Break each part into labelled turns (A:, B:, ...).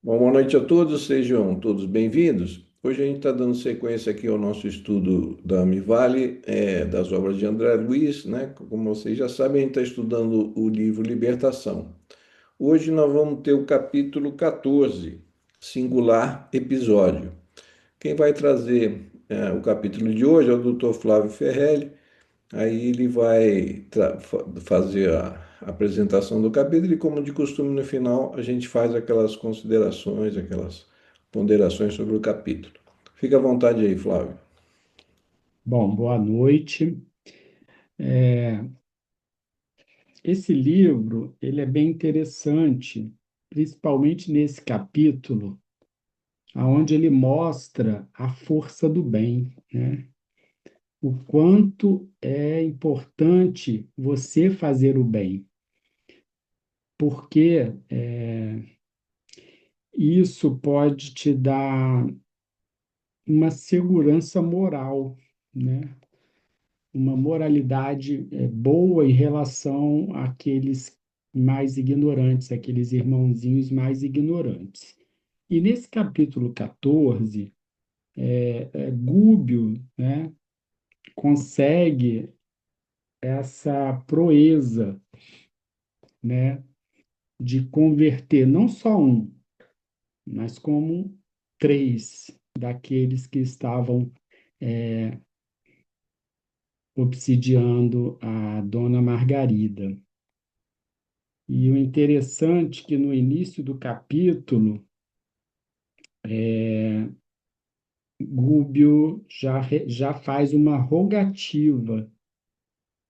A: Bom, boa noite a todos, sejam todos bem-vindos. Hoje a gente está dando sequência aqui ao nosso estudo da Amivale, das obras de André Luiz, né? Como vocês já sabem, a gente está estudando o livro Libertação. Hoje nós vamos ter o capítulo 14, Singular Episódio. Quem vai trazer o capítulo de hoje é o Dr. Flávio Ferrelli. Aí ele vai fazer a apresentação do capítulo e, como de costume, no final a gente faz aquelas considerações, aquelas ponderações sobre o capítulo. Fica à vontade aí, Flávio.
B: Bom, boa noite. Esse livro, ele é bem interessante, principalmente nesse capítulo, onde ele mostra a força do bem, né? O quanto é importante você fazer o bem, porque isso pode te dar uma segurança moral, né? Uma moralidade boa em relação àqueles mais ignorantes, aqueles irmãozinhos mais ignorantes. E nesse capítulo 14, Gúbio, né, consegue essa proeza, né, de converter não só um, mas como três daqueles que estavam obsidiando a Dona Margarida. E o interessante é que no início do capítulo, Gúbio já faz uma rogativa,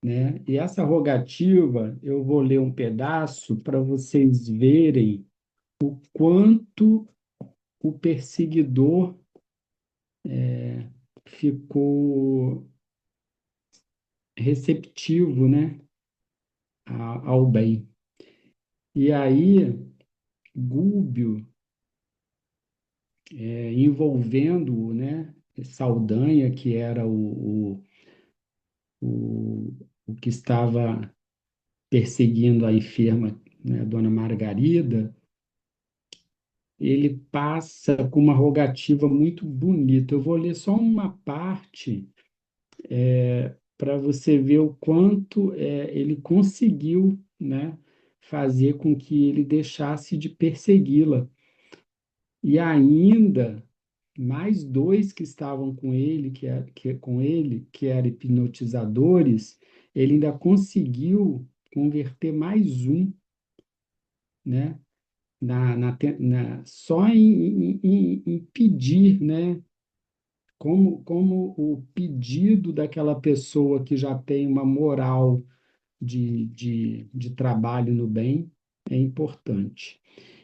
B: né? E essa rogativa, eu vou ler um pedaço para vocês verem quanto o perseguidor ficou receptivo, né, ao bem. E aí, Gúbio, envolvendo, né, Saldanha, que era o, o que estava perseguindo a enferma, né, Dona Margarida, ele passa com uma rogativa muito bonita. Eu vou ler só uma parte para você ver o quanto ele conseguiu, né, fazer com que ele deixasse de persegui-la. E ainda mais dois que estavam com ele, que eram hipnotizadores, ele ainda conseguiu converter mais um, né? Só em pedir, né? Como o pedido daquela pessoa que já tem uma moral de trabalho no bem é importante.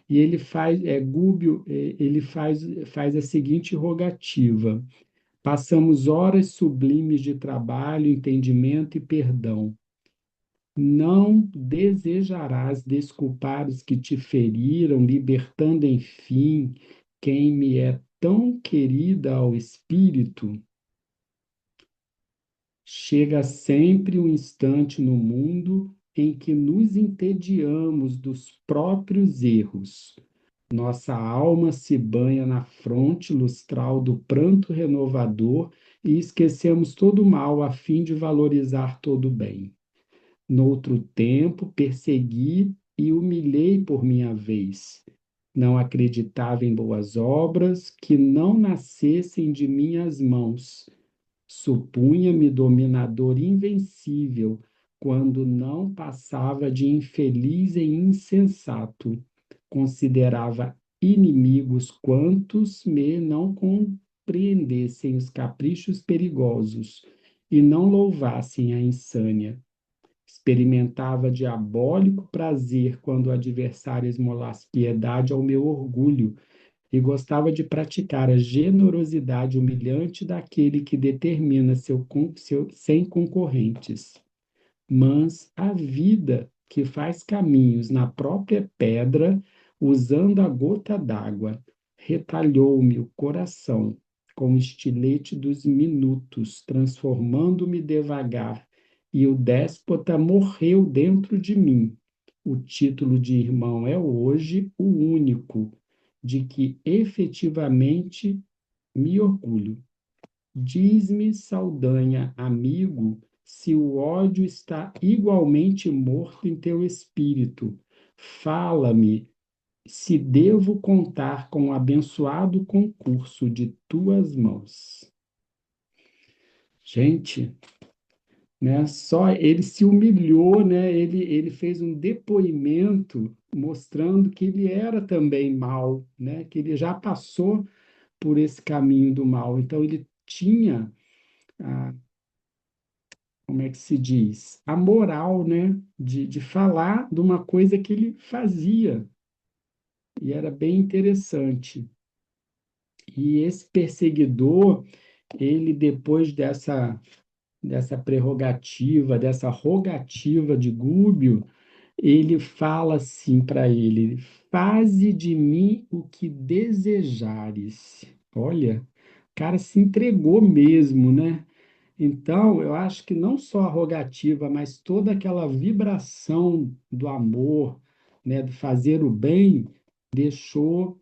B: E ele faz, Gúbio, ele faz a seguinte rogativa: passamos horas sublimes de trabalho, entendimento e perdão. Não desejarás desculpar os que te feriram, libertando, enfim, quem me é tão querida ao espírito? Chega sempre um instante no mundo em que nos entediamos dos próprios erros. Nossa alma se banha na fronte lustral do pranto renovador e esquecemos todo o mal a fim de valorizar todo o bem. Noutro tempo, persegui e humilhei por minha vez. Não acreditava em boas obras que não nascessem de minhas mãos. Supunha-me dominador invencível, quando não passava de infeliz e insensato. Considerava inimigos quantos me não compreendessem os caprichos perigosos e não louvassem a insânia. Experimentava diabólico prazer quando o adversário esmolasse piedade ao meu orgulho e gostava de praticar a generosidade humilhante daquele que determina sem concorrentes. Mas a vida que faz caminhos na própria pedra, usando a gota d'água, retalhou-me o coração com o estilete dos minutos, transformando-me devagar, e o déspota morreu dentro de mim. O título de irmão é hoje o único. de que efetivamente me orgulho. Diz-me, Saldanha, amigo, se o ódio está igualmente morto em teu espírito. Fala-me se devo contar com o abençoado concurso de tuas mãos. Gente, né? Só ele se humilhou, né? Ele fez um depoimento mostrando que ele era também mal, né? Que ele já passou por esse caminho do mal. Então ele tinha, a, como é que se diz, a moral, né? De falar de uma coisa que ele fazia e era bem interessante. E esse perseguidor, ele depois dessa prerrogativa, dessa rogativa de Gúbio, ele fala assim para ele: faze de mim o que desejares. Olha, o cara se entregou mesmo, né? Então, eu acho que não só a rogativa, mas toda aquela vibração do amor, né, do fazer o bem, deixou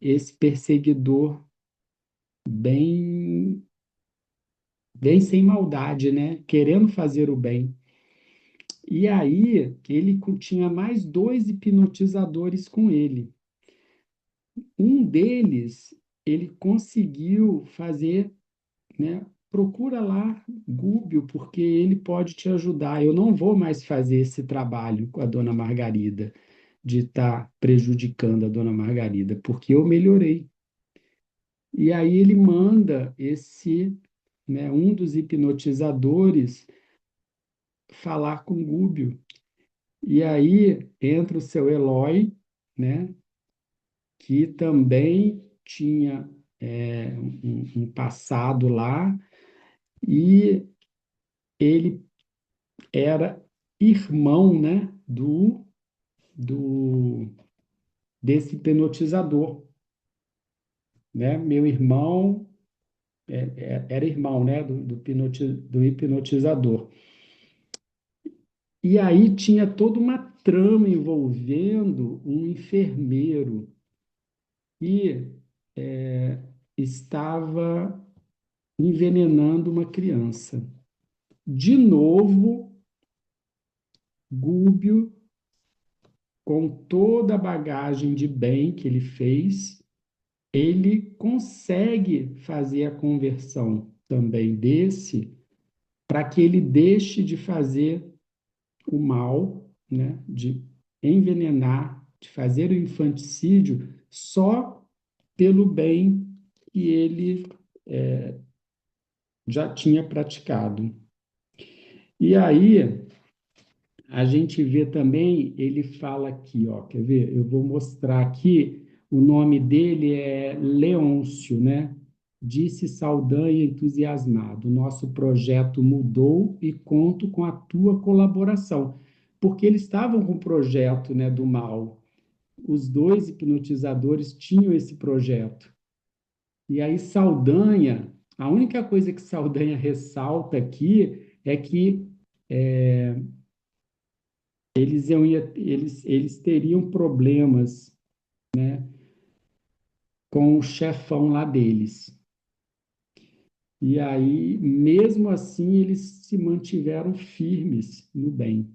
B: esse perseguidor bem, bem sem maldade, né? Querendo fazer o bem. E aí, ele tinha mais dois hipnotizadores com ele. Um deles, ele conseguiu fazer, né? Procura lá, Gúbio, porque ele pode te ajudar. Eu não vou mais fazer esse trabalho com a dona Margarida, de estar prejudicando a dona Margarida, porque eu melhorei. E aí ele manda um dos hipnotizadores falar com Gúbio. E aí entra o seu Eloy, né, que também tinha um passado lá, e ele era irmão, né, do desse hipnotizador, né? Meu irmão era irmão, né, do hipnotizador. E aí tinha toda uma trama envolvendo um enfermeiro que estava envenenando uma criança. De novo, Gúbio, com toda a bagagem de bem que ele fez, ele consegue fazer a conversão também desse, para que ele deixe de fazer o mal, né, de envenenar, de fazer o infanticídio só pelo bem que ele já tinha praticado. E aí a gente vê também, ele fala aqui, ó, quer ver? Eu vou mostrar aqui, o nome dele é Leôncio, né? Disse Saldanha entusiasmado: nosso projeto mudou e conto com a tua colaboração. Porque eles estavam com o projeto, né, do mal. Os dois hipnotizadores tinham esse projeto. E aí Saldanha, a única coisa que Saldanha ressalta aqui é que eles teriam problemas com o chefão lá deles. E aí, mesmo assim, eles se mantiveram firmes no bem.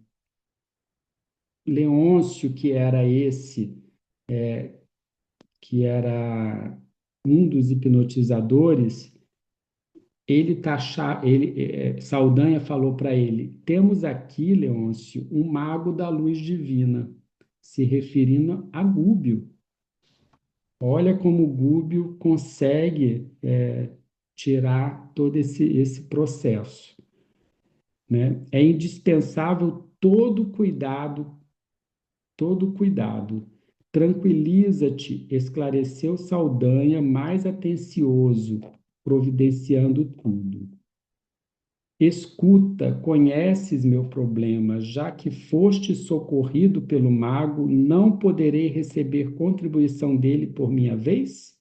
B: Leôncio, que era um dos hipnotizadores, Saldanha falou para ele: temos aqui, Leôncio, um mago da luz divina, se referindo a Gúbio. Olha como o Gúbio consegue tirar todo esse processo, né? É indispensável todo cuidado. Tranquiliza-te, esclareceu Saldanha, mais atencioso, providenciando tudo. Escuta, conheces meu problema, já que foste socorrido pelo mago, não poderei receber contribuição dele por minha vez?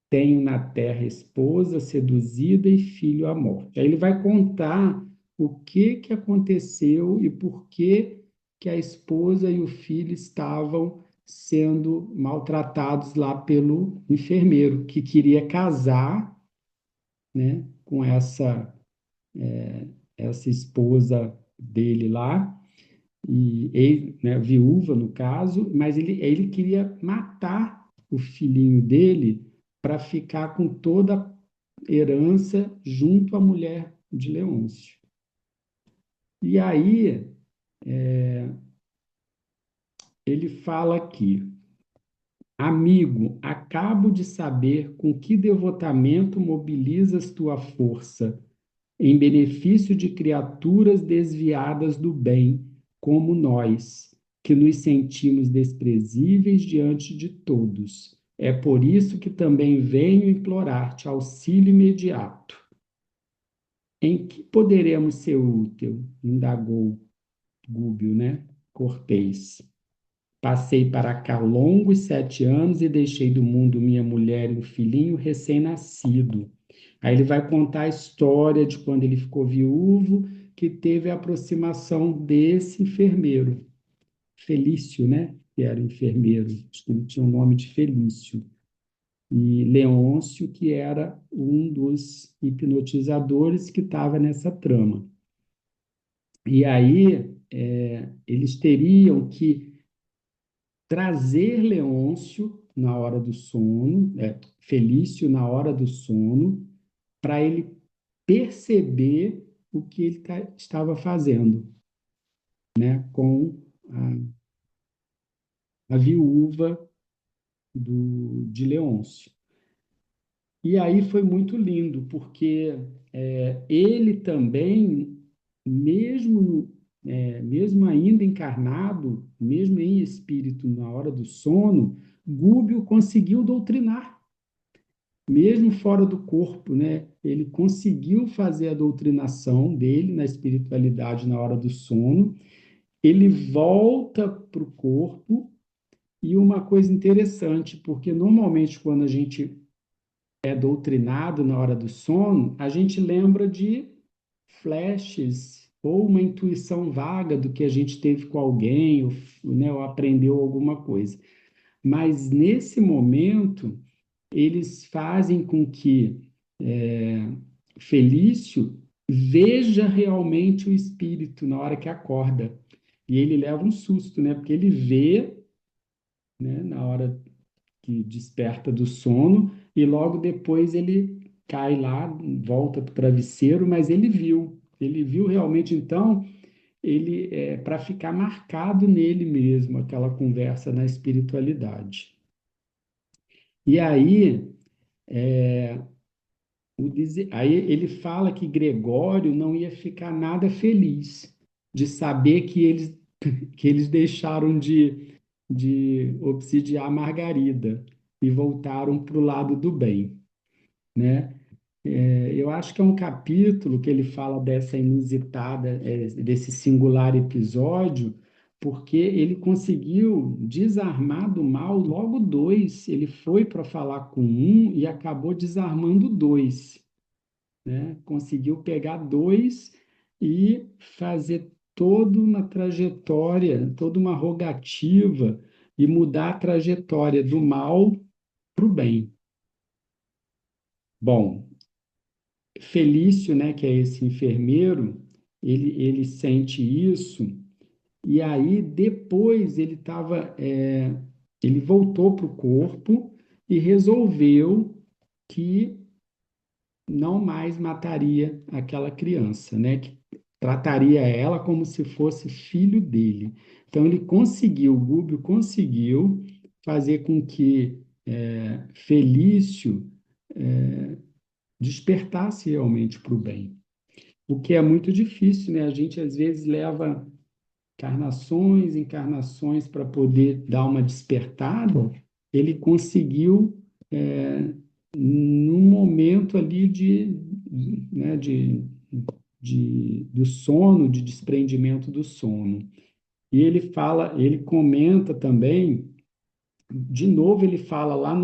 B: Tenho na terra esposa seduzida e filho à morte. Aí ele vai contar o que aconteceu e por que a esposa e o filho estavam sendo maltratados lá pelo enfermeiro, que queria casar, né, com essa esposa dele lá, e ele, né, viúva no caso, mas ele queria matar o filhinho dele para ficar com toda a herança junto à mulher de Leôncio. E aí ele fala aqui: amigo, acabo de saber com que devotamento mobilizas tua força em benefício de criaturas desviadas do bem, como nós, que nos sentimos desprezíveis diante de todos. É por isso que também venho implorar-te auxílio imediato. Em que poderemos ser útil? Indagou Gúbio, né? Cortês. Passei para cá longos 7 anos e deixei do mundo minha mulher e um filhinho recém-nascido. Aí ele vai contar a história de quando ele ficou viúvo, que teve a aproximação desse enfermeiro, Felício, né? Que era o enfermeiro, acho que ele tinha o nome de Felício. E Leôncio, que era um dos hipnotizadores que estava nessa trama. E aí eles teriam que trazer Leôncio na hora do sono, Felício na hora do sono, para ele perceber o que ele estava fazendo, né, com a viúva de Leôncio. E aí foi muito lindo, porque ele também, mesmo, mesmo ainda encarnado, mesmo em espírito na hora do sono, Gúbio conseguiu doutrinar, mesmo fora do corpo, né? Ele conseguiu fazer a doutrinação dele na espiritualidade na hora do sono, ele volta para o corpo, e uma coisa interessante, porque normalmente quando a gente é doutrinado na hora do sono, a gente lembra de flashes ou uma intuição vaga do que a gente teve com alguém, ou, né, ou aprendeu alguma coisa. Mas nesse momento, eles fazem com que Felício veja realmente o espírito na hora que acorda. E ele leva um susto, né? Porque ele vê, né, na hora que desperta do sono, e logo depois ele cai lá, volta para o travesseiro, mas ele viu realmente, então, ele para ficar marcado nele mesmo, aquela conversa na espiritualidade. E aí, aí ele fala que Gregório não ia ficar nada feliz de saber que eles deixaram de obsidiar Margarida e voltaram para o lado do bem, né? Eu acho que é um capítulo que ele fala dessa inusitada, desse singular episódio, porque ele conseguiu desarmar do mal logo dois. Ele foi para falar com um e acabou desarmando dois, né? Conseguiu pegar dois e fazer toda uma trajetória, toda uma rogativa e mudar a trajetória do mal para o bem. Bom, Felício, né, que é esse enfermeiro, ele sente isso, e aí depois ele voltou para o corpo e resolveu que não mais mataria aquela criança, né, que trataria ela como se fosse filho dele. Então ele conseguiu, o Gúbio conseguiu fazer com que Felício despertasse realmente para o bem. O que é muito difícil, né? A gente às vezes leva encarnações, encarnações para poder dar uma despertada. Ele conseguiu, num momento ali né, do sono, de desprendimento do sono. E ele fala, ele comenta também, de novo ele fala lá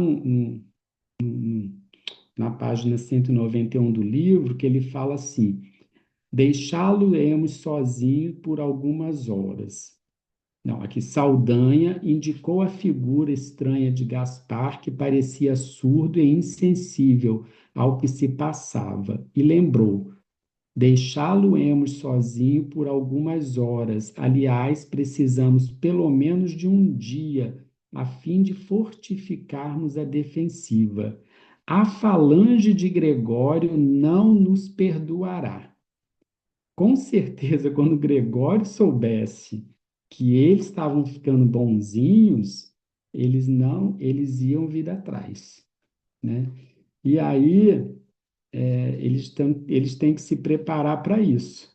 B: na página 191 do livro, que ele fala assim: deixá-lo-emos sozinho por algumas horas. Não, aqui Saldanha indicou a figura estranha de Gaspar, que parecia surdo e insensível ao que se passava, e lembrou: deixá-lo-emos sozinho por algumas horas. Aliás, precisamos pelo menos de um dia, a fim de fortificarmos a defensiva. A falange de Gregório não nos perdoará. Com certeza, quando Gregório soubesse que eles estavam ficando bonzinhos, eles iam vir atrás, né? E aí, eles têm que se preparar para isso.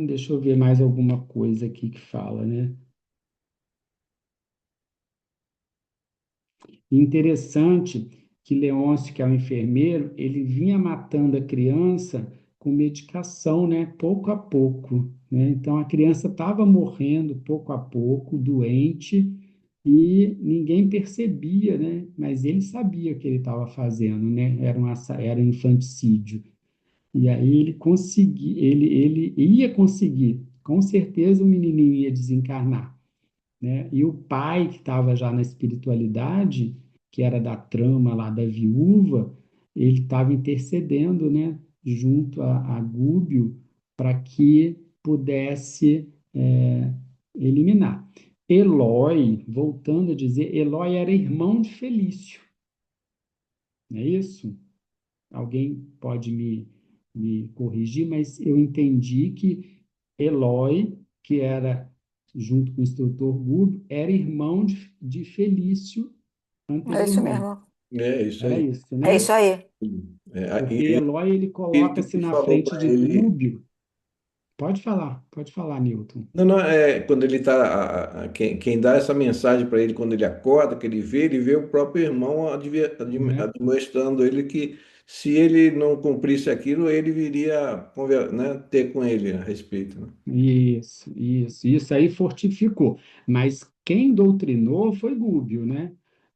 B: Deixa eu ver mais alguma coisa aqui que fala, né? Interessante que Leôncio, que é o enfermeiro, ele vinha matando a criança com medicação, né? Pouco a pouco, né? Então a criança estava morrendo pouco a pouco, doente, e ninguém percebia, né? Mas ele sabia o que ele estava fazendo, né? Era um infanticídio. E aí ele ia conseguir, com certeza o menininho ia desencarnar, né? E o pai, que estava já na espiritualidade, que era da trama lá da viúva, ele estava intercedendo, né, junto a Gúbio, para que pudesse eliminar. Elói, voltando a dizer, Elói era irmão de Felício, não é isso? Alguém pode me corrigir, mas eu entendi que Elói, que era, junto com o instrutor Gúbio, era irmão de Felício
C: É isso
B: anteriormente.
C: mesmo.
A: É isso
B: Era
A: aí.
B: isso,
C: É
B: né?
C: isso aí.
B: Porque
A: E
B: Elói, ele
A: espírito
B: coloca-se
A: que
B: na
A: falou
B: frente
A: para
B: de
A: ele.
B: Gúbio. Pode falar, Newton.
A: Não, não, quando ele está. Quem dá essa mensagem para ele quando ele acorda, que ele vê o próprio irmão
B: Né?
A: admoestando ele que se ele não cumprisse aquilo, ele viria né, ter com ele a respeito. Né?
B: Isso aí fortificou. Mas quem doutrinou foi Gúbio, né?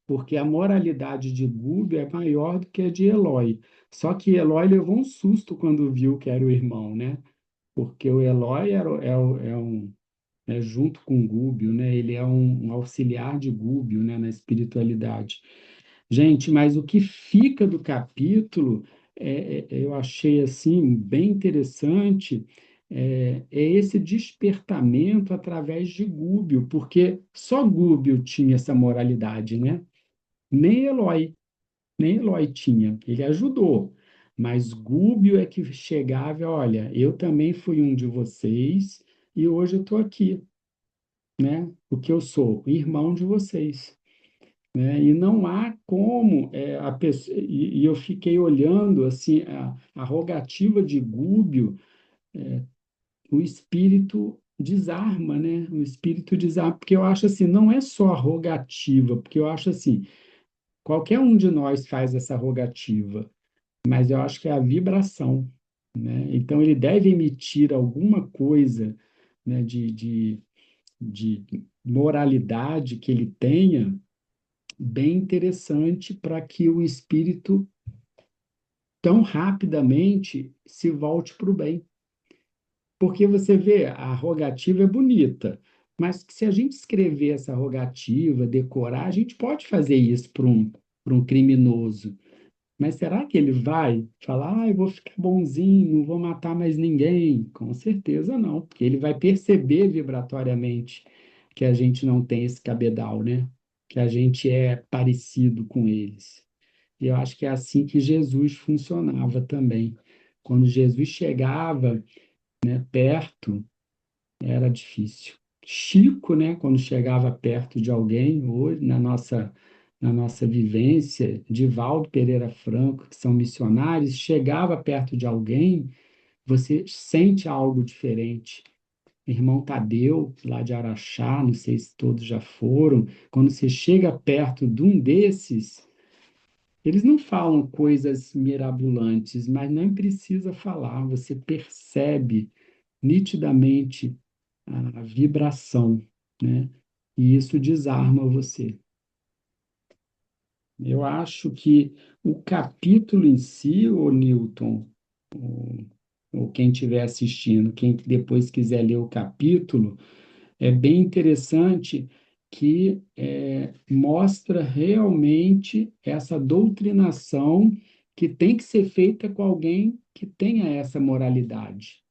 B: Porque a moralidade de Gúbio é maior do que a de Elói. Só que Elói levou um susto quando viu que era o irmão, né? Porque o Elói é junto com Gúbio, né? Ele é um auxiliar de Gúbio, né? Na espiritualidade. Gente, mas o que fica do capítulo, eu achei assim bem interessante, é esse despertamento através de Gúbio, porque só Gúbio tinha essa moralidade, né? Nem Elói, nem Elói tinha. Ele ajudou, mas Gúbio é que chegava, e, olha, eu também fui um de vocês e hoje eu estou aqui, né? O que eu sou? Irmão de vocês, né? E não há como a pessoa, e eu fiquei olhando assim a rogativa de Gúbio, o espírito desarma, né? O espírito desarma, porque eu acho assim, não é só a rogativa, porque eu acho assim, qualquer um de nós faz essa rogativa, mas eu acho que é a vibração, né? Então ele deve emitir alguma coisa, né, de moralidade que ele tenha bem interessante para que o espírito tão rapidamente se volte para o bem. Porque você vê, a rogativa é bonita, mas se a gente escrever essa rogativa, decorar, a gente pode fazer isso para um criminoso. Mas será que ele vai falar, eu vou ficar bonzinho, não vou matar mais ninguém? Com certeza não, porque ele vai perceber vibratoriamente que a gente não tem esse cabedal, né? Que a gente é parecido com eles. E eu acho que é assim que Jesus funcionava também. Quando Jesus chegava, né, perto, era difícil. Chico, né, quando chegava perto de alguém, hoje, na nossa vivência, Divaldo Pereira Franco, que são missionários, chegava perto de alguém, você sente algo diferente. Irmão Tadeu, lá de Araxá, não sei se todos já foram, quando você chega perto de um desses, eles não falam coisas mirabolantes, mas nem precisa falar, você percebe nitidamente a vibração, né? E isso desarma você. Eu acho que o capítulo em si, o Newton, o ou quem estiver assistindo, quem depois quiser ler o capítulo, é bem interessante que mostra realmente essa doutrinação que tem que ser feita com alguém que tenha essa moralidade.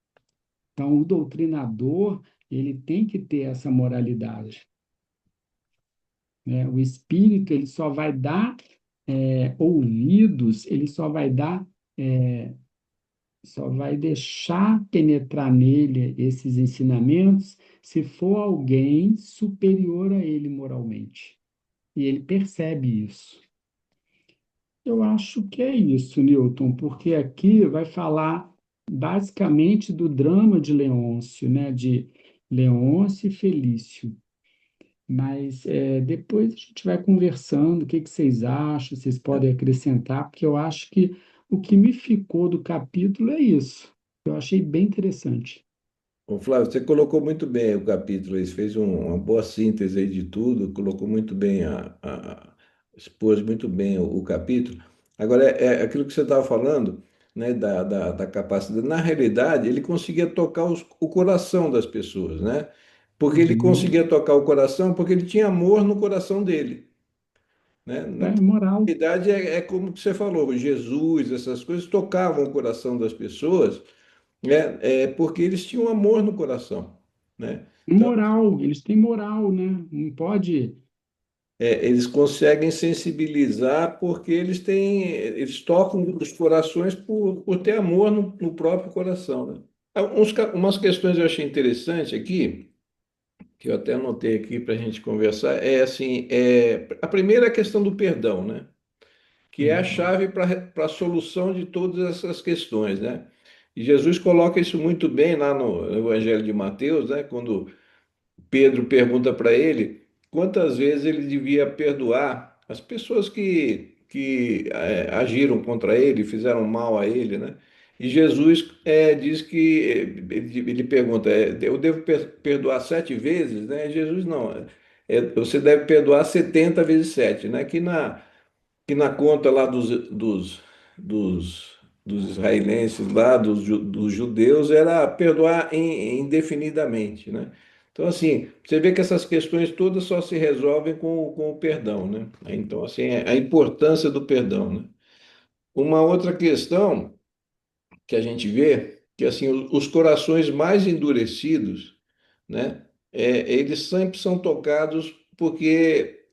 B: Então, o doutrinador, ele tem que ter essa moralidade, né? O espírito, ele só vai dar ouvidos, ele só vai deixar penetrar nele esses ensinamentos se for alguém superior a ele moralmente. E ele percebe isso. Eu acho que é isso, Newton, porque aqui vai falar basicamente do drama de Leôncio, né? De Leôncio e Felício. Mas depois a gente vai conversando, o que que vocês acham, vocês podem acrescentar, porque eu acho que o que me ficou do capítulo é isso. Eu achei bem interessante.
A: Ô, Flávio, você colocou muito bem o capítulo, aí, você fez uma boa síntese aí de tudo, colocou muito bem, expôs muito bem o capítulo. Agora, é aquilo que você estava falando, né, da capacidade. Na realidade, ele conseguia tocar o coração das pessoas, né? Porque ele
B: Uhum.
A: conseguia tocar o coração, porque ele tinha amor no coração dele, né? Na
B: É moral.
A: realidade, é como que você falou, Jesus, essas coisas tocavam o coração das pessoas, né? Porque eles tinham amor no coração, né? Então,
B: Moral, eles têm moral, né? Não pode.
A: eles conseguem sensibilizar porque eles tocam os corações por ter amor no próprio coração, né? Umas questões eu achei interessante aqui, que eu até anotei aqui para a gente conversar, a primeira é a questão do perdão, né? Que é a
B: Uhum.
A: chave para a solução de todas essas questões, né? E Jesus coloca isso muito bem lá no Evangelho de Mateus, né? Quando Pedro pergunta para ele quantas vezes ele devia perdoar as pessoas que agiram contra ele, fizeram mal a ele, né? E Jesus diz que ele pergunta, eu devo perdoar 7 vezes, né? E Jesus não, você deve perdoar 70 vezes 7, né? Que na conta lá dos, dos israelenses, lá dos judeus, era perdoar indefinidamente, né? Então, assim, você vê que essas questões todas só se resolvem com o perdão, né? Então, assim, a importância do perdão, né? Uma outra questão que a gente vê, que assim, os corações mais endurecidos, né? Eles sempre são tocados porque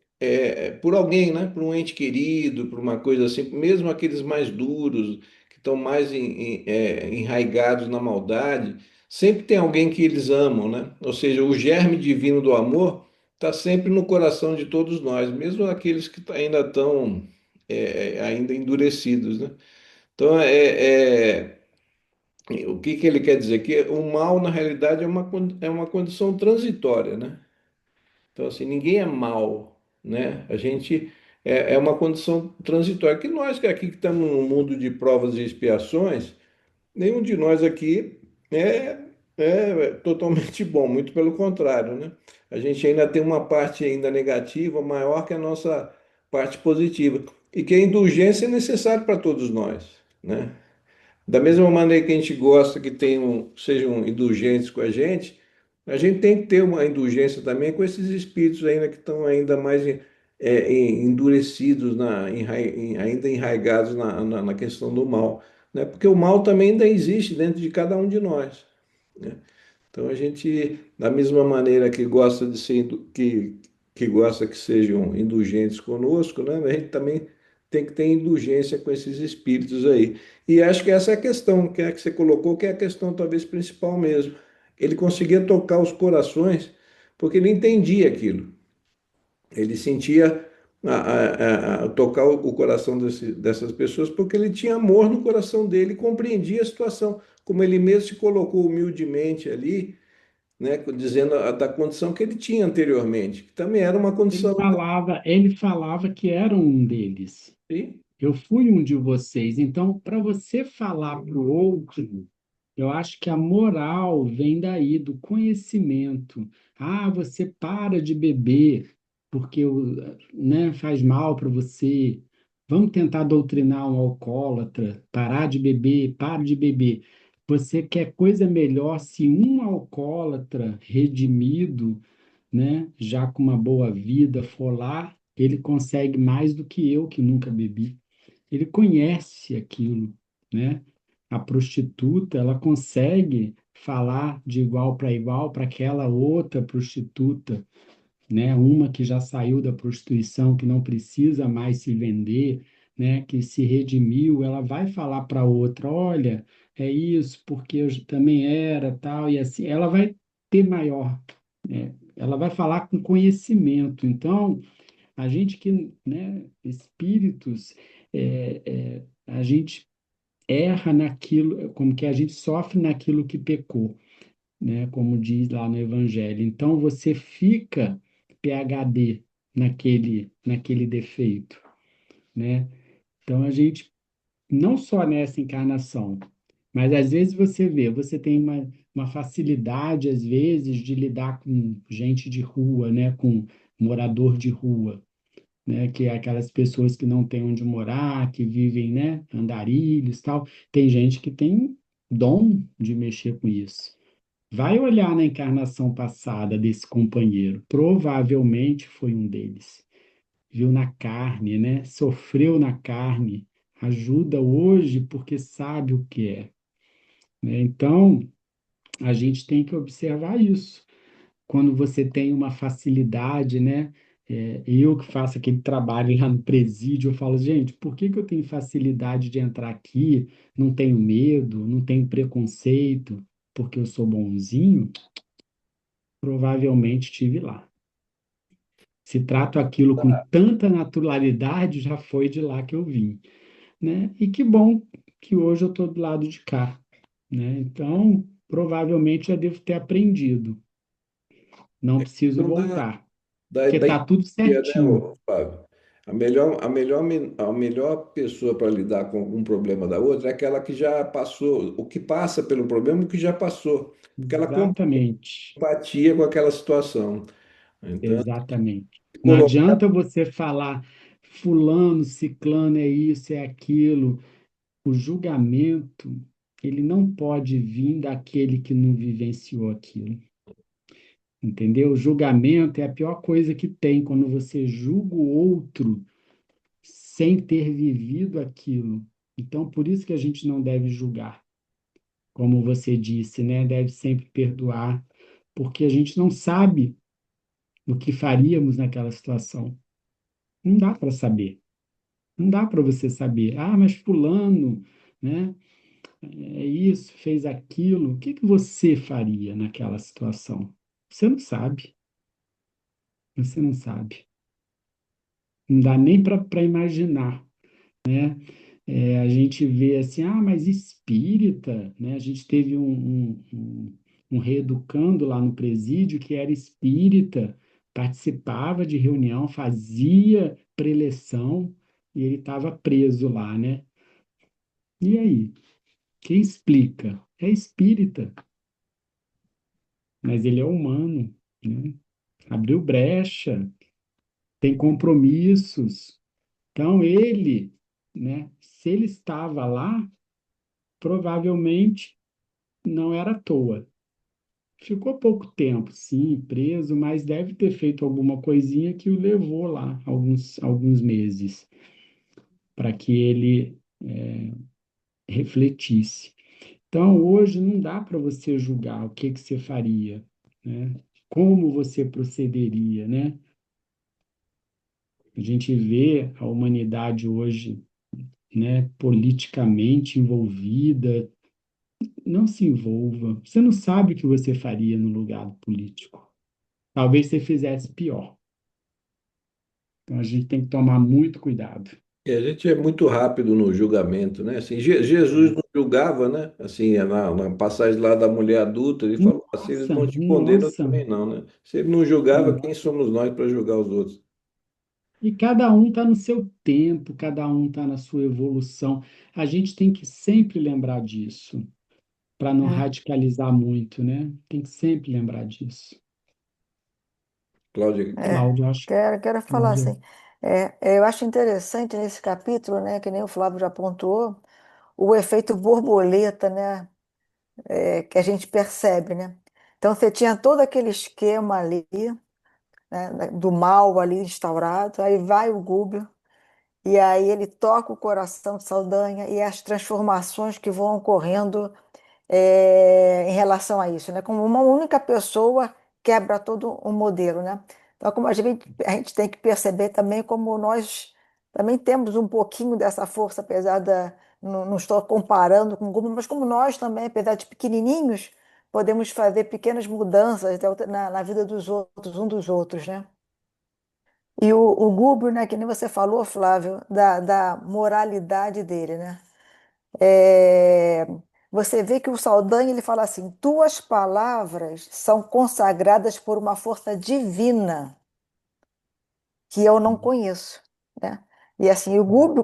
A: por alguém, né? Por um ente querido, por uma coisa assim, mesmo aqueles mais duros, que estão mais enraigados na maldade, sempre tem alguém que eles amam, né? Ou seja, o germe divino do amor está sempre no coração de todos nós, mesmo aqueles que ainda estão ainda endurecidos, né? Então, o que que ele quer dizer? Que o mal, na realidade, é uma condição transitória, né? Então, assim, ninguém é mal, né? A gente é uma condição transitória. Que nós que aqui que estamos num mundo de provas e expiações, nenhum de nós aqui é, é totalmente bom, muito pelo contrário, né? A gente ainda tem uma parte ainda negativa maior que a nossa parte positiva. E que a indulgência é necessária para todos nós, né? Da mesma maneira que a gente gosta que sejam indulgentes com a gente tem que ter uma indulgência também com esses espíritos ainda que estão ainda mais endurecidos, ainda enraigados na questão do mal, né? Porque o mal também ainda existe dentro de cada um de nós, né? Então a gente, da mesma maneira que gosta de ser, que gosta que sejam indulgentes conosco, né? A gente também tem que ter indulgência com esses espíritos aí. E acho que essa é a questão, que é a que você colocou, que é a questão talvez principal mesmo. Ele conseguia tocar os corações porque ele entendia aquilo. Ele sentia tocar o coração dessas pessoas porque ele tinha amor no coração dele, e compreendia a situação, como ele mesmo se colocou humildemente ali, né, dizendo da condição que ele tinha anteriormente, que também era uma condição.
B: Ele falava que era um deles.
A: Sim,
B: Eu fui um de vocês. Então, para você falar para o outro, eu acho que a moral vem daí, do conhecimento. Ah, você para de beber porque né, faz mal para você. Vamos tentar doutrinar um alcoólatra, parar de beber, pare de beber. Você quer coisa melhor se um alcoólatra redimido, né, já com uma boa vida, for lá, ele consegue mais do que eu que nunca bebi. Ele conhece aquilo, né? A prostituta, ela consegue falar de igual para igual para aquela outra prostituta, né? Uma que já saiu da prostituição, que não precisa mais se vender, né? Que se redimiu, ela vai falar para outra, olha, é isso, porque eu também era, tal, e assim, ela vai ter maior, né? Ela vai falar com conhecimento. Então, a gente que, né, espíritos, a gente erra naquilo, como que a gente sofre naquilo que pecou, né, como diz lá no Evangelho. Então você fica PhD naquele defeito, né? Então a gente não só nessa encarnação, mas às vezes você vê, você tem uma facilidade às vezes de lidar com gente de rua, né, com morador de rua, né, que é aquelas pessoas que não têm onde morar, que vivem, né, andarilhos, tal. Tem gente que tem dom de mexer com isso. Vai olhar na encarnação passada desse companheiro, provavelmente foi um deles. Viu na carne, né? Sofreu na carne, ajuda hoje porque sabe o que é, né? Então, a gente tem que observar isso quando você tem uma facilidade, né? Eu que faço aquele trabalho lá no presídio, eu falo, gente, por que que eu tenho facilidade de entrar aqui? Não tenho medo, não tenho preconceito, porque eu sou bonzinho? Provavelmente tive lá. Se trato aquilo com tanta naturalidade, já foi de lá que eu vim, né? E que bom que hoje eu estou do lado de cá, né? Então, provavelmente já devo ter aprendido. Não preciso
A: Então, da,
B: voltar,
A: da,
B: porque
A: da
B: tá tudo
A: empatia, né,
B: certinho.
A: Fábio? A melhor pessoa para lidar com algum problema da outra é aquela que já passou, o que passa pelo problema, o que já passou, porque ela compra
B: Exatamente,
A: empatia com aquela situação. Então,
B: exatamente. Não
A: colocar.
B: adianta você falar fulano, ciclano é isso, é aquilo. O julgamento, ele não pode vir daquele que não vivenciou aquilo. Entendeu? O julgamento é a pior coisa que tem quando você julga o outro sem ter vivido aquilo. Então, por isso que a gente não deve julgar, como você disse, né? Deve sempre perdoar, porque a gente não sabe o que faríamos naquela situação. Não dá para saber. Não dá para você saber. Ah, mas fulano, né? É isso, fez aquilo. O que que você faria naquela situação? Você não sabe. Você não sabe. Não dá nem para imaginar, né? A gente vê assim, ah, mas espírita, né? A gente teve um reeducando lá no presídio que era espírita, participava de reunião, fazia preleção e ele estava preso lá, né? E aí? Quem explica? É espírita, mas ele é humano, né? Abriu brecha, tem compromissos. Então ele, né? Se ele estava lá, provavelmente não era à toa. Ficou pouco tempo, sim, preso, mas deve ter feito alguma coisinha que o levou lá alguns meses para que ele refletisse. Então, hoje não dá para você julgar o que que você faria, né? Como você procederia, né? A gente vê a humanidade hoje, né, politicamente envolvida. Não se envolva. Você não sabe o que você faria no lugar do político. Talvez você fizesse pior. Então a gente tem que tomar muito cuidado.
A: E a gente é muito rápido no julgamento, né? Assim, Jesus
B: É.
A: não julgava, né? Assim, na passagem lá da mulher adulta, ele falou assim, eles
B: Nossa,
A: não te condenam, eu
B: nossa.
A: também não, né? Se ele não julgava,
B: Sim.
A: quem somos nós para julgar os outros?
B: E cada um está no seu tempo, cada um está na sua evolução. A gente tem que sempre lembrar disso, para não
C: É,
B: radicalizar muito, né? Tem que sempre lembrar disso.
A: Cláudia,
B: Cláudio, acho que
C: quero falar
B: Cláudia.
C: assim, eu acho interessante nesse capítulo, né, que nem o Flávio já apontou, o efeito borboleta, né? que a gente percebe, né? Então você tinha todo aquele esquema ali, né, do mal ali instaurado, aí vai o Gúbio, e aí ele toca o coração de Saldanha e as transformações que vão ocorrendo em relação a isso, né? Como uma única pessoa quebra todo um modelo, né? Então, como a gente tem que perceber também como nós também temos um pouquinho dessa força, apesar da. Não estou comparando com o Google, mas como nós também, apesar de pequenininhos, podemos fazer pequenas mudanças na vida dos outros, um dos outros, né? E o Gubro, né, que nem você falou, Flávio, da moralidade dele, né? É, você vê que o Saldanha ele fala assim: tuas palavras são consagradas por uma força divina que eu não conheço, né? E assim, o Gubro,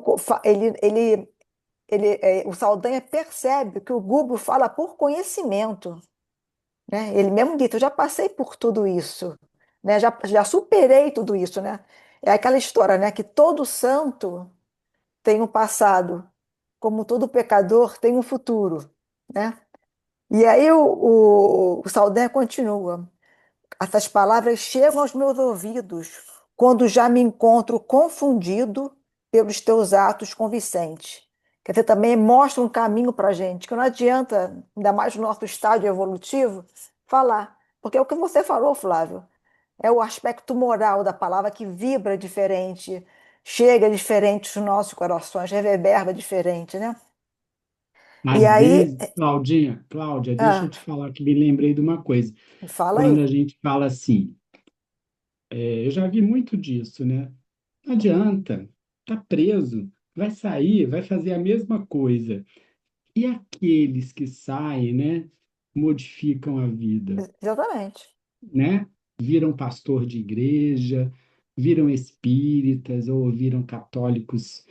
C: o Saldanha percebe que o Gubro fala por conhecimento, né? Ele mesmo disse: eu já passei por tudo isso, né? Já superei tudo isso, né? É aquela história, né? Que todo santo tem um passado, como todo pecador tem um futuro, né? E aí o Saldanha continua. Essas palavras chegam aos meus ouvidos quando já me encontro confundido pelos teus atos convincentes. Quer dizer, também mostra um caminho para a gente, que não adianta, ainda mais no nosso estágio evolutivo, falar. Porque é o que você falou, Flávio, é o aspecto moral da palavra que vibra diferente, chega diferente nos nossos corações, reverbera diferente, né? E
B: Às
C: aí,
B: vezes, Cláudia, deixa eu
C: ah,
B: te falar que me lembrei de uma coisa.
C: fala
B: Quando
C: aí.
B: a gente fala assim, eu já vi muito disso, né? Não adianta, tá preso, vai sair, vai fazer a mesma coisa. E aqueles que saem, né, modificam a vida,
C: Exatamente.
B: né? Viram pastor de igreja, viram espíritas ou viram católicos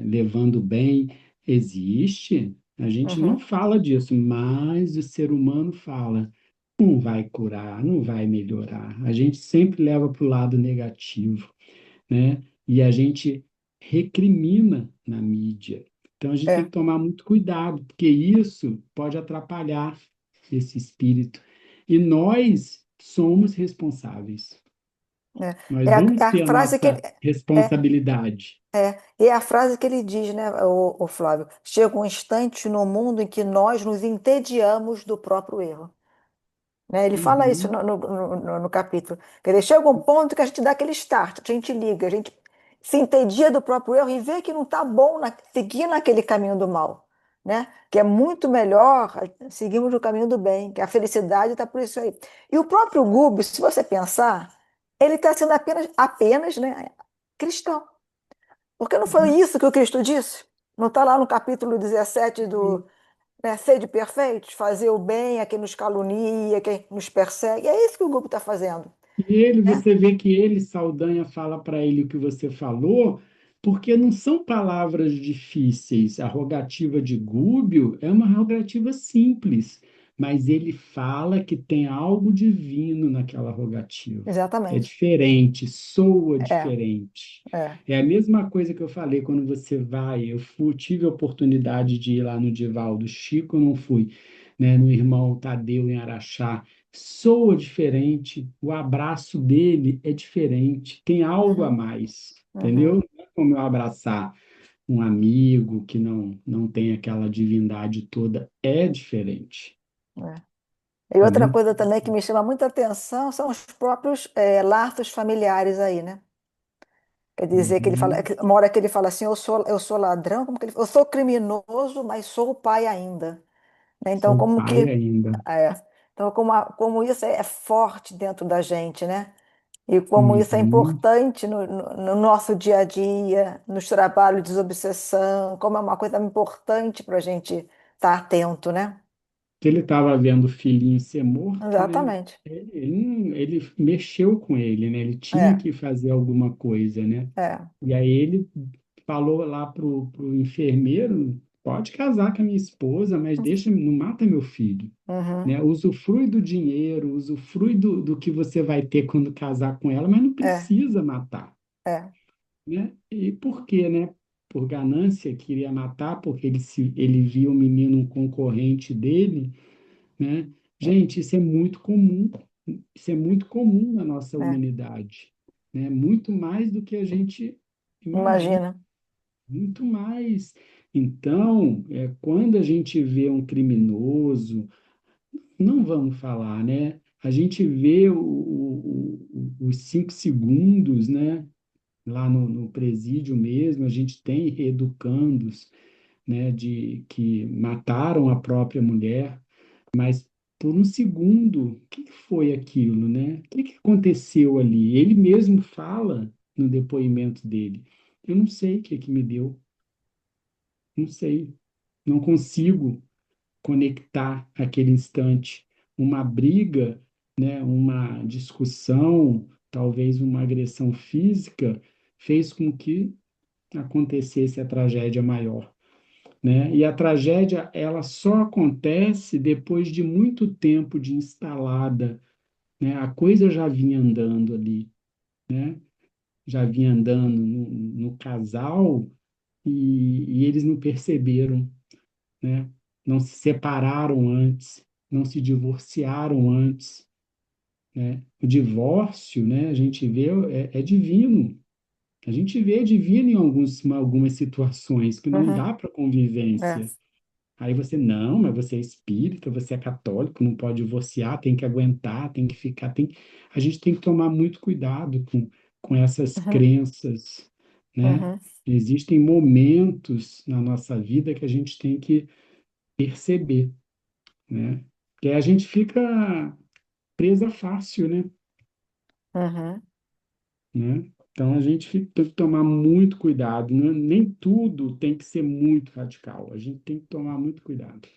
B: levando bem. Existe, a gente não
C: Uhum.
B: fala disso, mas o ser humano fala. Não vai curar, não vai melhorar. A gente sempre leva para o lado negativo, né? E a gente recrimina na mídia. Então a gente tem
C: É,
B: que tomar muito cuidado, porque isso pode atrapalhar esse espírito. E nós somos responsáveis.
C: é,
B: Nós
C: é a,
B: vamos
C: é a
B: ter a
C: frase que ele,
B: nossa
C: é,
B: responsabilidade.
C: é a frase que ele diz, né, o Flávio? Chega um instante no mundo em que nós nos entediamos do próprio erro. Né? Ele fala isso
B: Uhum.
C: no capítulo. Quer dizer, chega um ponto que a gente dá aquele start, a gente liga, a gente se entedia do próprio erro e vê que não está bom seguir naquele caminho do mal, né? Que é muito melhor seguirmos no caminho do bem, que a felicidade está por isso aí. E o próprio Gubbio, se você pensar, ele está sendo apenas, né, cristão. Porque não foi isso que o Cristo disse? Não está lá no capítulo 17 do, né, sede perfeitos, fazer o bem a quem nos calunia, quem nos persegue. É isso que o grupo está fazendo,
B: E ele,
C: né?
B: você vê que ele, Saldanha, fala para ele o que você falou, porque não são palavras difíceis. A rogativa de Gúbio é uma rogativa simples, mas ele fala que tem algo divino naquela rogativa. É
C: Exatamente.
B: diferente, soa
C: É,
B: diferente.
C: é.
B: É a mesma coisa que eu falei quando você vai. Tive a oportunidade de ir lá no Divaldo Chico, eu não fui, né, no Irmão Tadeu em Araxá. Soa diferente, o abraço dele é diferente, tem algo a
C: Uhum,
B: mais, entendeu?
C: uhum,
B: Não é como eu abraçar um amigo que não tem aquela divindade toda, é diferente,
C: é. E
B: é
C: outra
B: muito.
C: coisa também que me chama muita atenção são os próprios laços familiares aí, né? Quer dizer que ele fala,
B: Uhum.
C: uma hora que ele fala assim, eu sou ladrão, como que ele, eu sou criminoso, mas sou o pai ainda. Né? Então,
B: Sou
C: como
B: pai
C: que
B: ainda.
C: é, então como isso é forte dentro da gente, né? E como isso é
B: Uhum.
C: importante no nosso dia a dia, nos trabalhos de desobsessão, como é uma coisa importante para a gente estar atento, né?
B: Que ele estava vendo o filhinho ser morto, né?
C: Exatamente.
B: Ele mexeu com ele, né? Ele tinha
C: É,
B: que fazer alguma coisa, né?
C: é.
B: E aí ele falou lá pro enfermeiro, pode casar com a minha esposa, mas deixa, não mata meu filho,
C: Uhum,
B: né? Usufrui do dinheiro, usufrui do que você vai ter quando casar com ela, mas não
C: é,
B: precisa matar,
C: é.
B: né? E por quê, né? por ganância, queria matar porque ele via o menino um concorrente dele, né? Gente, isso é muito comum. Isso é muito comum na nossa
C: É,
B: humanidade, né? Muito mais do que a gente imagina,
C: imagina.
B: muito mais. Então, quando a gente vê um criminoso, não vamos falar, né? A gente vê os 5 segundos, né? Lá no presídio mesmo, a gente tem reeducandos, né? De que mataram a própria mulher, mas por um segundo, o que que foi aquilo, né? O que que aconteceu ali? Ele mesmo fala no depoimento dele. Eu não sei o que que me deu, não sei, não consigo conectar aquele instante. Uma briga, né, uma discussão, talvez uma agressão física, fez com que acontecesse a tragédia maior, né? E a tragédia, ela só acontece depois de muito tempo de instalada, né? A coisa já vinha andando ali, né? Já vinha andando no casal e eles não perceberam, né? Não se separaram antes, não se divorciaram antes, né? O divórcio, né? A gente vê é divino. A gente vê divino em algumas situações que não
C: Uhum,
B: dá para
C: é.
B: convivência. Aí você, não, mas você é espírita, você é católico, não pode divorciar, tem que aguentar, tem que ficar, a gente tem que tomar muito cuidado com essas
C: Uhum,
B: crenças, né?
C: uhum,
B: Existem momentos na nossa vida que a gente tem que perceber, né? Que a gente fica presa fácil, né?
C: uhum,
B: Né? Então a gente tem que tomar muito cuidado, né? Nem tudo tem que ser muito radical, a gente tem que tomar muito cuidado.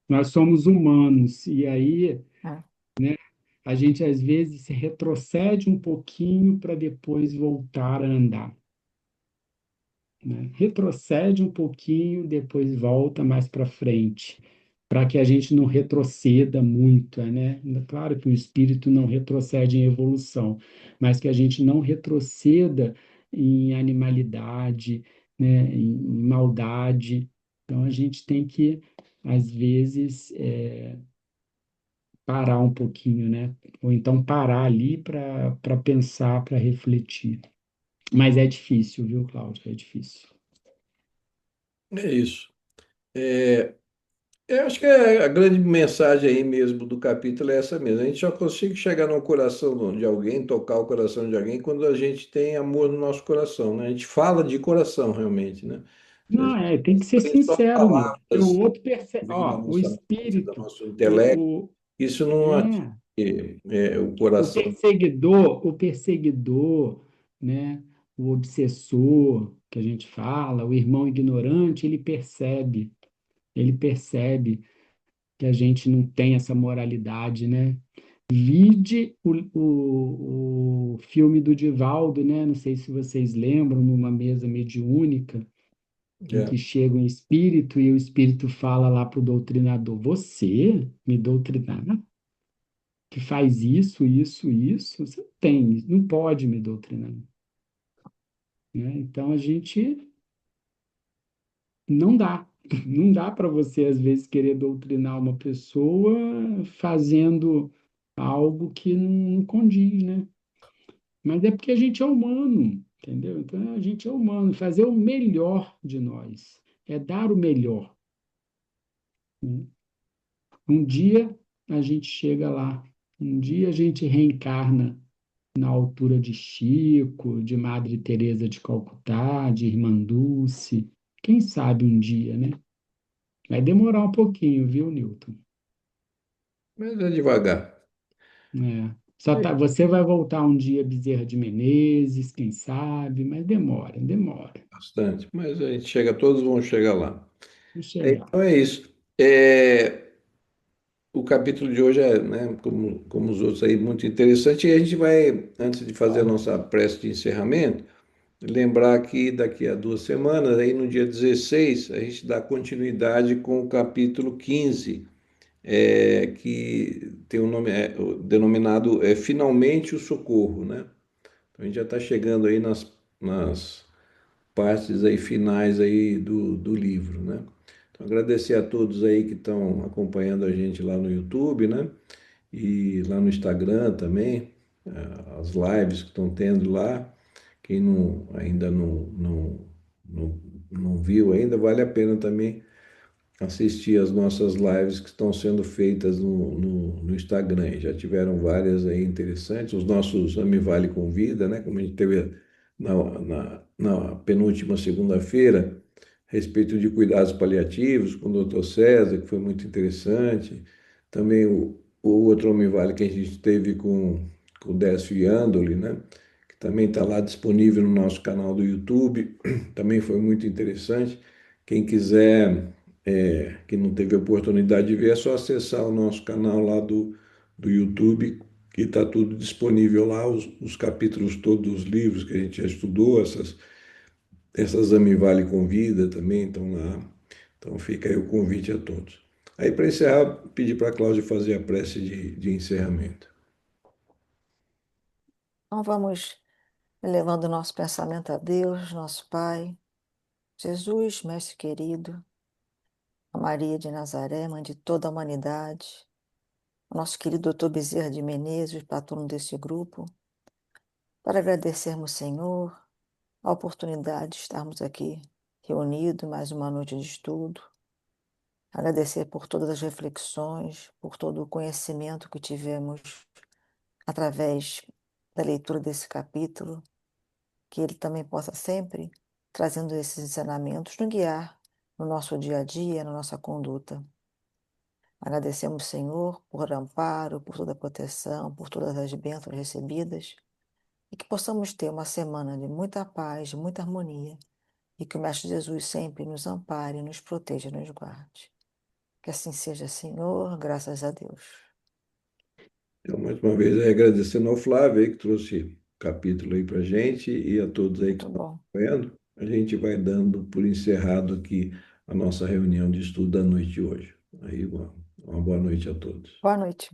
B: Nós somos humanos, e aí
C: é.
B: a gente às vezes retrocede um pouquinho para depois voltar a andar, né? Retrocede um pouquinho, depois volta mais para frente, para que a gente não retroceda muito, né? Claro que o espírito não retrocede em evolução, mas que a gente não retroceda em animalidade, né? Em maldade. Então a gente tem que, às vezes, parar um pouquinho, né? Ou então parar ali para pensar, para refletir. Mas é difícil, viu, Cláudio? É difícil.
A: É isso. É, eu acho que a grande mensagem aí mesmo do capítulo é essa mesmo. A gente só consegue chegar no coração de alguém, tocar o coração de alguém, quando a gente tem amor no nosso coração, né? A gente fala de coração realmente, né? A
B: Não,
A: gente
B: tem que ser
A: não tem só
B: sincero, Nilton. Porque o
A: palavras
B: outro percebe,
A: vêm da
B: ó, o
A: nossa mente, do
B: espírito,
A: nosso intelecto.
B: o, o,
A: Isso não atinge
B: é,
A: o
B: o
A: coração.
B: perseguidor, o perseguidor, né? O obsessor, que a gente fala, o irmão ignorante, ele percebe que a gente não tem essa moralidade, né? Vide o filme do Divaldo, né? Não sei se vocês lembram, numa mesa mediúnica, em
A: É.
B: que chega um espírito e o espírito fala lá para o doutrinador: Você me doutrinar? Que faz isso, isso, isso? Você não tem, não pode me doutrinar. Né? Então a gente não dá. Não dá para você, às vezes, querer doutrinar uma pessoa fazendo algo que não condiz, né? Mas é porque a gente é humano, entendeu? Então a gente é humano, fazer o melhor de nós, é dar o melhor. Né? Um dia a gente chega lá, um dia a gente reencarna na altura de Chico, de Madre Teresa de Calcutá, de Irmã Dulce. Quem sabe um dia, né? Vai demorar um pouquinho, viu, Newton?
A: Mas é devagar.
B: É. Só
A: É
B: tá, você vai voltar um dia Bezerra de Menezes, quem sabe, mas demora, demora.
A: bastante. Mas a gente chega, todos vão chegar lá.
B: Vou chegar.
A: Então é isso. O capítulo de hoje é, né, como os outros aí, muito interessante. E a gente vai, antes de fazer a nossa prece de encerramento, lembrar que daqui a 2 semanas, aí no dia 16 a gente dá continuidade com o capítulo 15, que tem um nome denominado Finalmente o Socorro, né? Então a gente já está chegando aí nas partes aí finais aí do livro, né? Então, agradecer a todos aí que estão acompanhando a gente lá no YouTube, né? E lá no Instagram também, as lives que estão tendo lá. Quem ainda não viu ainda, vale a pena também assistir as nossas lives que estão sendo feitas no Instagram. E já tiveram várias aí interessantes. Os nossos Amivale Convida, né? Como a gente teve na penúltima segunda-feira, a respeito de cuidados paliativos com o doutor César, que foi muito interessante. Também o outro Amivale que a gente teve com o Décio Iandoli, né? Que também está lá disponível no nosso canal do YouTube. Também foi muito interessante. Quem quiser que não teve oportunidade de ver, é só acessar o nosso canal lá do YouTube, que está tudo disponível lá, os capítulos todos dos livros que a gente já estudou, essas Amivale Convida também estão lá. Então fica aí o convite a todos. Aí para encerrar, pedir para a Cláudia fazer a prece de encerramento.
C: Então vamos elevando o nosso pensamento a Deus, nosso Pai, Jesus, Mestre querido, a Maria de Nazaré, mãe de toda a humanidade, o nosso querido doutor Bezerra de Menezes, patrono desse grupo, para agradecermos, Senhor, a oportunidade de estarmos aqui reunidos mais uma noite de estudo, agradecer por todas as reflexões, por todo o conhecimento que tivemos através da leitura desse capítulo, que ele também possa sempre, trazendo esses ensinamentos, nos guiar no nosso dia a dia, na nossa conduta. Agradecemos, Senhor, por amparo, por toda a proteção, por todas as bênçãos recebidas e que possamos ter uma semana de muita paz, de muita harmonia e que o Mestre Jesus sempre nos ampare, nos proteja e nos guarde. Que assim seja, Senhor, graças a Deus.
A: Então, mais uma vez, agradecendo ao Flávio aí, que trouxe o capítulo aí para a gente e a todos aí que
C: Muito
A: estão
C: bom.
A: acompanhando. A gente vai dando por encerrado aqui a nossa reunião de estudo da noite de hoje. Aí, uma boa noite a todos.
C: Boa noite.